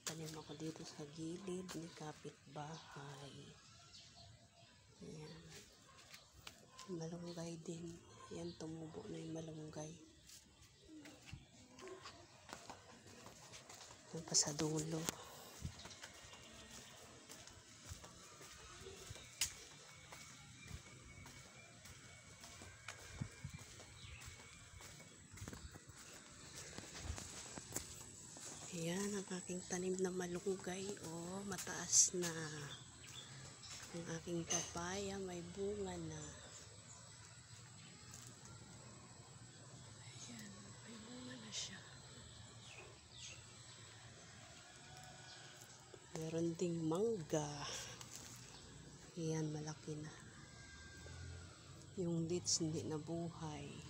nagtanim ako dito sa gilid ni kapitbahay. Ayan. Malunggay din. Ayan, tumubo na yung malunggay. Ayan pa sa dulo. Ayan ang aking tanim na malunggay. Oh, mataas na. Ang aking papaya may bunga na. Ayan, may bunga na siya. Meron ding mangga. Ayan, malaki na. Yung dates hindi nabuhay.